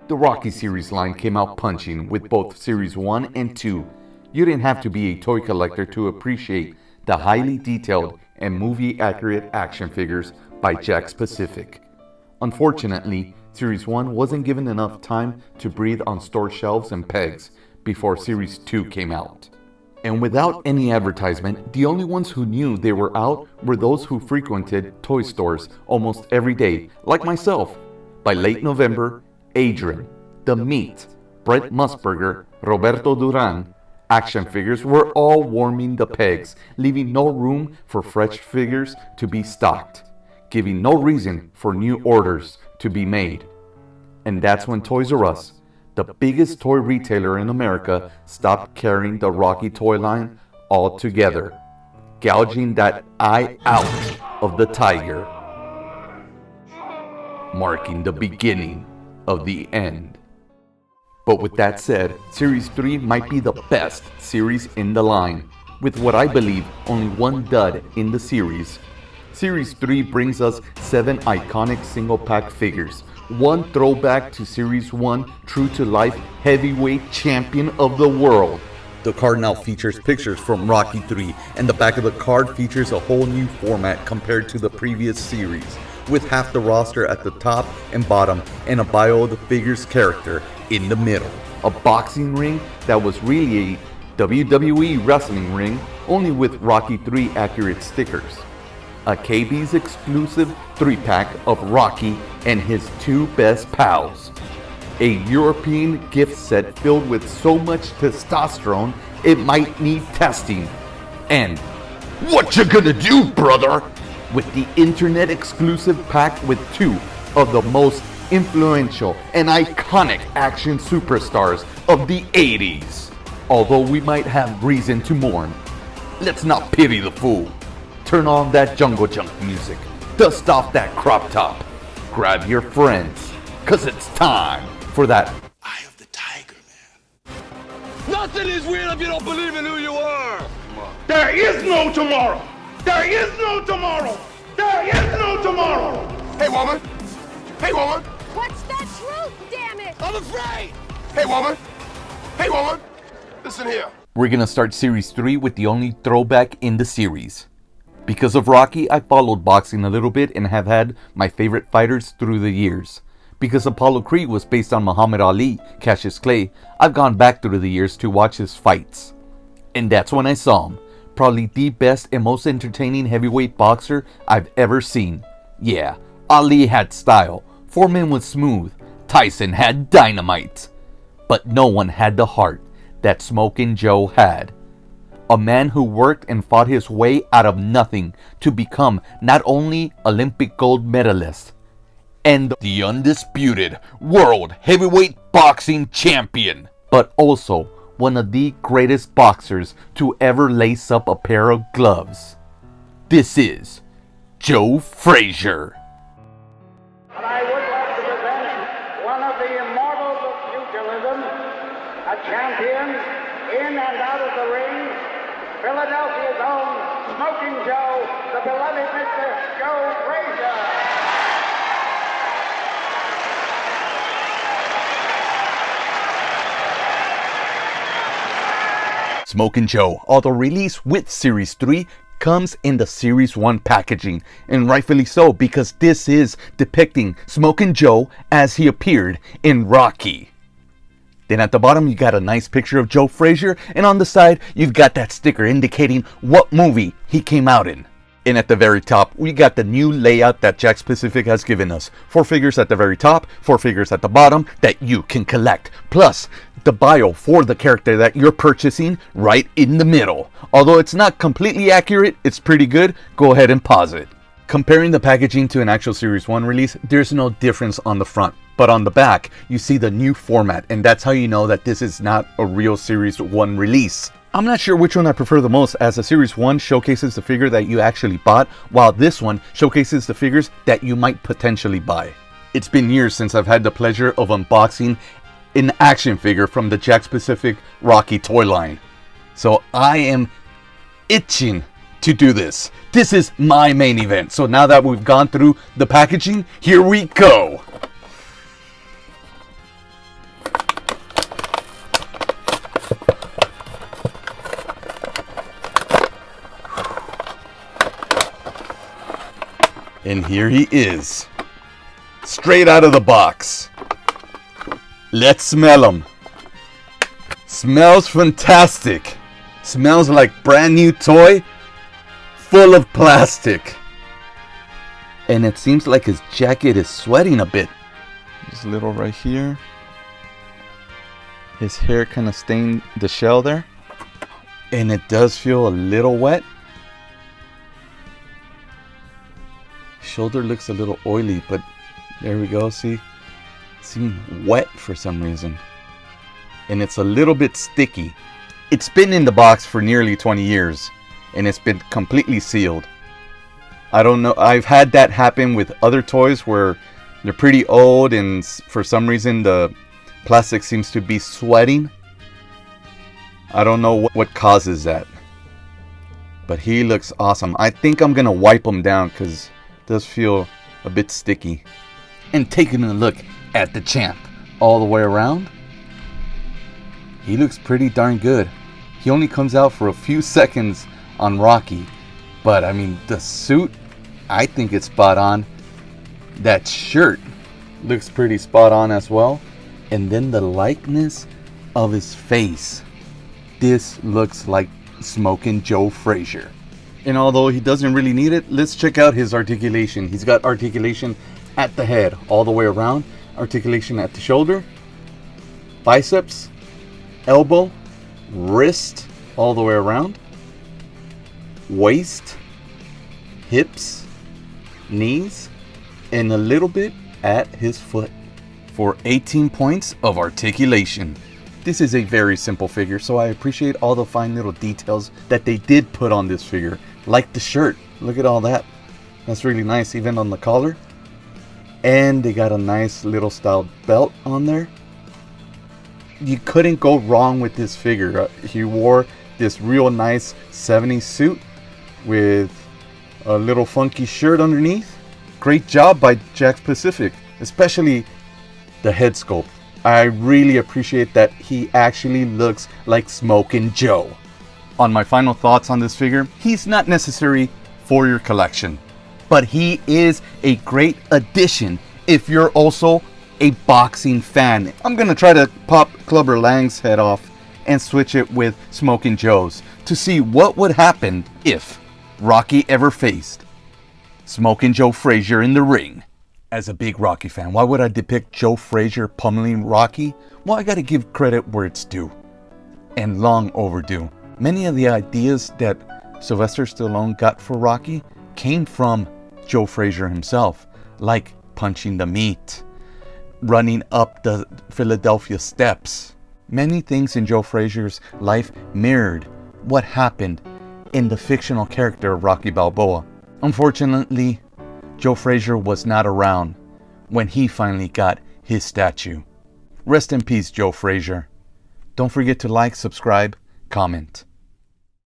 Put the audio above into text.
The Rocky series line came out punching with both Series 1 and 2. You didn't have to be a toy collector to appreciate the highly detailed and movie-accurate action figures by Jakks Pacific. Unfortunately, Series 1 wasn't given enough time to breathe on store shelves and pegs before Series 2 came out. And without any advertisement, the only ones who knew they were out were those who frequented toy stores almost every day, like myself. By late November, Adrian, The Meat, Brent Musburger, Roberto Duran, action figures were all warming the pegs, leaving no room for fresh figures to be stocked, giving no reason for new orders to be made. And that's when Toys R Us, the biggest toy retailer in America, stopped carrying the Rocky toy line altogether, gouging that eye out of the tiger, marking the beginning of the end. But with that said, Series 3 might be the best series in the line, with what I believe only one dud in the series. Series 3 brings us 7 iconic single-pack figures, one throwback to Series 1 true-to-life heavyweight champion of the world. The card now features pictures from Rocky 3, and the back of the card features a whole new format compared to the previous series, with half the roster at the top and bottom and a bio of the figure's character in the middle. A boxing ring that was really a WWE wrestling ring, only with Rocky 3 accurate stickers. A KB's exclusive 3-pack of Rocky and his 2 best pals. A European gift set filled with so much testosterone it might need testing. And what you gonna do, brother? With the internet exclusive pack with 2 of the most influential and iconic action superstars of the 80s. Although we might have reason to mourn, let's not pity the fool. Turn on that jungle junk music, dust off that crop top, grab your friends, cause it's time for that Eye of the Tiger, man. Nothing is real if you don't believe in who you are. There is no tomorrow. There is no tomorrow. There is no tomorrow. Hey, woman. Hey, woman. What's the truth, damn it? I'm afraid. Hey, woman. Hey, woman. Listen here. We're gonna start Series 3 with the only throwback in the series. Because of Rocky, I followed boxing a little bit and have had my favorite fighters through the years. Because Apollo Creed was based on Muhammad Ali, Cassius Clay, I've gone back through the years to watch his fights. And that's when I saw him. Probably the best and most entertaining heavyweight boxer I've ever seen. Yeah, Ali had style, Foreman was smooth, Tyson had dynamite. But no one had the heart that Smokin' Joe had. A man who worked and fought his way out of nothing to become not only Olympic gold medalist and the undisputed world heavyweight boxing champion, but also one of the greatest boxers to ever lace up a pair of gloves. This is Joe Frazier. And I would like to present one of the immortals of pugilism, a champion in and out of the ring, Philadelphia's own Smoking Joe, the beloved Mr. Joe Frazier. Smokin' Joe, although released with Series 3, comes in the Series 1 packaging, and rightfully so, because this is depicting Smokin' Joe as he appeared in Rocky. Then at the bottom you got a nice picture of Joe Frazier, and on the side you've got that sticker indicating what movie he came out in. And at the very top we got the new layout that Jakks Pacific has given us. 4 figures at the very top, 4 figures at the bottom that you can collect. Plus the bio for the character that you're purchasing right in the middle. Although it's not completely accurate, it's pretty good. Go ahead and pause it. Comparing the packaging to an actual Series 1 release, there's no difference on the front. But on the back, you see the new format, and that's how you know that this is not a real Series 1 release. I'm not sure which one I prefer the most, as the Series 1 showcases the figure that you actually bought, while this one showcases the figures that you might potentially buy. It's been years since I've had the pleasure of unboxing an action figure from the Jakks Pacific Rocky toy line. So I am itching to do this. This is my main event. So now that we've gone through the packaging, here we go. And here he is, straight out of the box. Let's smell him. Smells fantastic. Smells like brand new toy, full of plastic. And it seems like his jacket is sweating a bit. Just a little right here. His hair kind of stained the shell there. And it does feel a little wet. Shoulder looks a little oily, but there we go. See, it seems wet for some reason, and it's a little bit sticky. It's been in the box for nearly 20 years, and it's been completely sealed. I don't know. I've had that happen with other toys where they're pretty old, and for some reason the plastic seems to be sweating. I don't know what causes that, but he looks awesome. I think I'm gonna wipe him down because does feel a bit sticky. And taking a look at the champ all the way around, he looks pretty darn good. He only comes out for a few seconds on Rocky, but I mean, the suit, I think it's spot on. That shirt looks pretty spot on as well. And then the likeness of his face, this looks like Smokin' Joe Frazier. And although he doesn't really need it, let's check out his articulation. He's got articulation at the head all the way around, articulation at the shoulder, biceps, elbow, wrist all the way around, waist, hips, knees, and a little bit at his foot for 18 points of articulation. This is a very simple figure, so I appreciate all the fine little details that they did put on this figure. Like the shirt, look at all that. That's really nice, even on the collar. And they got a nice little styled belt on there. You couldn't go wrong with this figure. He wore this real nice 70s suit with a little funky shirt underneath. Great job by Jakks Pacific, especially the head sculpt. I really appreciate that he actually looks like Smokin' Joe. On my final thoughts on this figure, he's not necessary for your collection, but he is a great addition if you're also a boxing fan. I'm gonna try to pop Clubber Lang's head off and switch it with Smokin' Joe's to see what would happen if Rocky ever faced Smokin' Joe Frazier in the ring. As a big Rocky fan, why would I depict Joe Frazier pummeling Rocky? Well, I gotta give credit where it's due, and long overdue. Many of the ideas that Sylvester Stallone got for Rocky came from Joe Frazier himself, like punching the meat, running up the Philadelphia steps. Many things in Joe Frazier's life mirrored what happened in the fictional character of Rocky Balboa. Unfortunately, Joe Frazier was not around when he finally got his statue. Rest in peace, Joe Frazier. Don't forget to like, subscribe, comment.